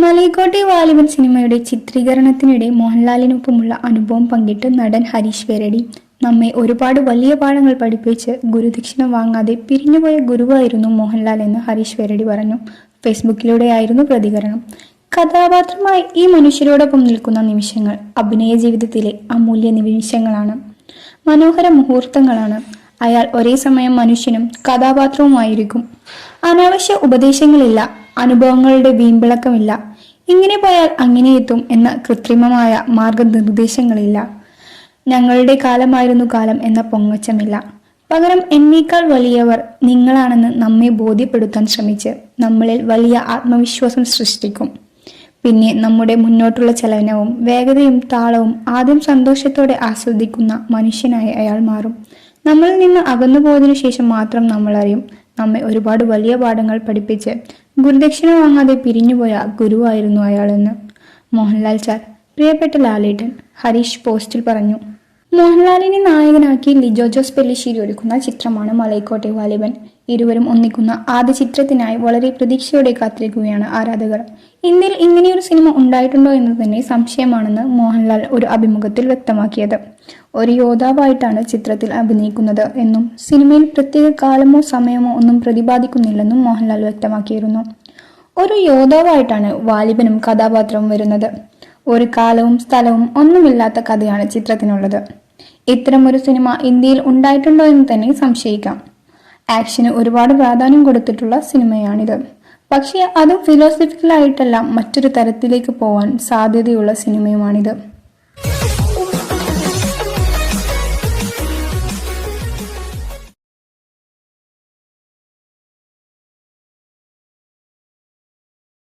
മലൈക്കോട്ടെ വാലിബൻ സിനിമയുടെ ചിത്രീകരണത്തിനിടെ മോഹൻലാലിനൊപ്പമുള്ള അനുഭവം പങ്കിട്ട് നടൻ ഹരീഷ് പേരടി. നമ്മെ ഒരുപാട് വലിയ പാഠങ്ങൾ പഠിപ്പിച്ച് ഗുരുദക്ഷിണ വാങ്ങാതെ പിരിഞ്ഞുപോയ ഗുരുവായിരുന്നു മോഹൻലാൽ എന്ന് ഹരീഷ് പേരടി പറഞ്ഞു. ഫേസ്ബുക്കിലൂടെയായിരുന്നു പ്രതികരണം. കഥാപാത്രമായി ഈ മനുഷ്യരോടൊപ്പം നിൽക്കുന്ന നിമിഷങ്ങൾ അഭിനയ ജീവിതത്തിലെ അമൂല്യ നിമിഷങ്ങളാണ്, മനോഹര മുഹൂർത്തങ്ങളാണ്. അയാൾ ഒരേ സമയം മനുഷ്യനും കഥാപാത്രവുമായിരിക്കും. അനാവശ്യ ഉപദേശങ്ങളില്ല, അനുഭവങ്ങളുടെ വീമ്പിളക്കമില്ല. ഇങ്ങനെ പോയാൽ അങ്ങനെ എത്തും എന്ന കൃത്രിമമായ മാർഗനിർദ്ദേശങ്ങളില്ല. ഞങ്ങളുടെ കാലമായിരുന്നു കാലം എന്ന പൊങ്ങച്ചമില്ല. പകരം എന്നേക്കാൾ വലിയവർ നിങ്ങളാണെന്ന് നമ്മെ ബോധ്യപ്പെടുത്താൻ ശ്രമിച്ച് നമ്മളിൽ വലിയ ആത്മവിശ്വാസം സൃഷ്ടിക്കും. പിന്നെ നമ്മുടെ മുന്നോട്ടുള്ള ചലനവും വേഗതയും താളവും ആദ്യം സന്തോഷത്തോടെ ആസ്വദിക്കുന്ന മനുഷ്യനായി അയാൾ മാറും. നമ്മളിൽ നിന്ന് അകന്നുപോയതിനു ശേഷം മാത്രം നമ്മൾ അറിയും, നമ്മെ ഒരുപാട് വലിയ പാഠങ്ങൾ പഠിപ്പിച്ച് ഗുരുദക്ഷിണ വാങ്ങാതെ പിരിഞ്ഞുപോയ ഗുരുവായിരുന്നു അയാളെന്ന്. മോഹൻലാൽ സാർ, പ്രിയപ്പെട്ട ലാലേട്ടൻ, ഹരീഷ് പോസ്റ്റിൽ പറഞ്ഞു. മോഹൻലാലിനെ നായകനാക്കി ലിജോ ജോസ് പെല്ലിശ്ശേരി ഒരുക്കുന്ന ചിത്രമാണ് മലൈക്കോട്ടെ വാലിബൻ. ഇരുവരും ഒന്നിക്കുന്ന ആദ്യ ചിത്രത്തിനായി വളരെ പ്രതീക്ഷയോടെ കാത്തിരിക്കുകയാണ് ആരാധകർ. ഇന്ത്യയിൽ ഇങ്ങനെയൊരു സിനിമ ഉണ്ടായിട്ടുണ്ടോ എന്ന് തന്നെ സംശയമാണെന്ന് മോഹൻലാൽ ഒരു അഭിമുഖത്തിൽ വ്യക്തമാക്കിയത്. ഒരു യോദ്ധാവായിട്ടാണ് ചിത്രത്തിൽ അഭിനയിക്കുന്നത് എന്നും സിനിമയിൽ പ്രത്യേക കാലമോ സമയമോ ഒന്നും പ്രതിപാദിക്കുന്നില്ലെന്നും മോഹൻലാൽ വ്യക്തമാക്കിയിരുന്നു. ഒരു യോദ്ധാവായിട്ടാണ് വാലിബനും കഥാപാത്രവും വരുന്നത്. ഒരു കാലവും സ്ഥലവും ഒന്നുമില്ലാത്ത കഥയാണ് ചിത്രത്തിനുള്ളത്. ഇത്തരമൊരു സിനിമ ഇന്ത്യയിൽ ഉണ്ടായിട്ടുണ്ടോ എന്ന് തന്നെ സംശയിക്കാം. ആക്ഷന് ഒരുപാട് പ്രാധാന്യം കൊടുത്തിട്ടുള്ള സിനിമയാണിത്. പക്ഷേ അതും ഫിലോസഫിക്കലായിട്ടല്ല, മറ്റൊരു തരത്തിലേക്ക് പോവാൻ സാധ്യതയുള്ള സിനിമയുമാണിത്.